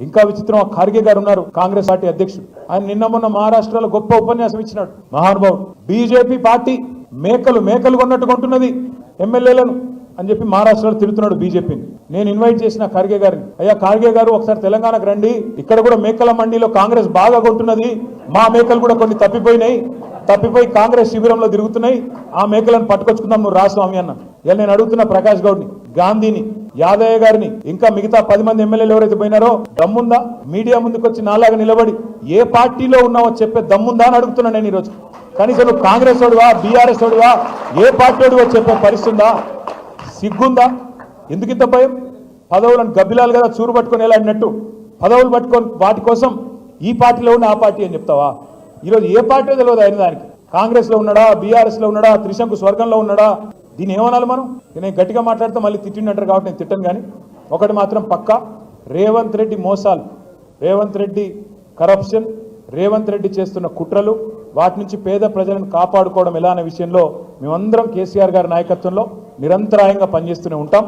ఇంకా విచిత్రం ఖార్గే గారు ఉన్నారు, కాంగ్రెస్ పార్టీ అధ్యక్షుడు. ఆయన నిన్న మొన్న మహారాష్ట్రలో గొప్ప ఉపన్యాసం ఇచ్చినాడు మహానుభావుడు. బీజేపీ పార్టీ మేకలు కొన్నట్టు కొంటున్నది ఎమ్మెల్యేలను అని చెప్పి మహారాష్ట్రలో తిరుగుతున్నాడు బీజేపీని. నేను ఇన్వైట్ చేసిన ఖార్గే గారిని, అయ్యా ఖార్గే గారు ఒకసారి తెలంగాణకు రండి, ఇక్కడ కూడా మేకల మండిలో కాంగ్రెస్ బాగా కొంటున్నది, మా మేకలు కూడా కొన్ని తప్పిపోయి కాంగ్రెస్ శిబిరంలో తిరుగుతున్నాయి, ఆ మేకలను పట్టుకొచ్చుకుందాం, నువ్వు రా స్వామి అన్న. ఇలా నేను అడుగుతున్నా ప్రకాష్ గౌడ్ని, గాంధీని, యాదయ్య గారిని, ఇంకా మిగతా 10 మంది ఎమ్మెల్యేలు ఎవరైతే పోయినారో దమ్ముందా మీడియా ముందుకు వచ్చి నాలాగా నిలబడి ఏ పార్టీలో ఉన్నావో చెప్పే దమ్ముందా అని అడుగుతున్నా నేను ఈరోజు. కనీసం నువ్వు కాంగ్రెస్ వాడువా, బీఆర్ఎస్ వాడువా, ఏ పార్టీ వాడువో చెప్పే పరిస్థితుందా? సిగ్గుందా? ఎందుకు ఇంత భయం? పదవులను గబ్బిలాలు కదా చూరు పట్టుకొని వెళ్ళాడినట్టు పదవులు పట్టుకొని వాటి కోసం ఈ పార్టీలో ఉన్న ఆ పార్టీ అని చెప్తావా? ఈరోజు ఏ పార్టీ తెలియదు అయిన దానికి. కాంగ్రెస్ లో ఉన్నాడా, బీఆర్ఎస్ లో ఉన్నాడా, త్రిశంకు స్వర్గంలో ఉన్నాడా? దీన్ని ఏమనాలి మనం? నేను గట్టిగా మాట్లాడితే మళ్ళీ తిట్టినట్టు కాబట్టి నేను తిట్టను. కానీ ఒకటి మాత్రం పక్కా, రేవంత్ రెడ్డి మోసాలు, రేవంత్ రెడ్డి కరప్షన్, రేవంత్ రెడ్డి చేస్తున్న కుట్రలు, వాటి నుంచి పేద ప్రజలను కాపాడుకోవడం ఎలా అనే విషయంలో మేమందరం కేసీఆర్ గారి నాయకత్వంలో నిరంతరాయంగా పనిచేస్తూనే ఉంటాం.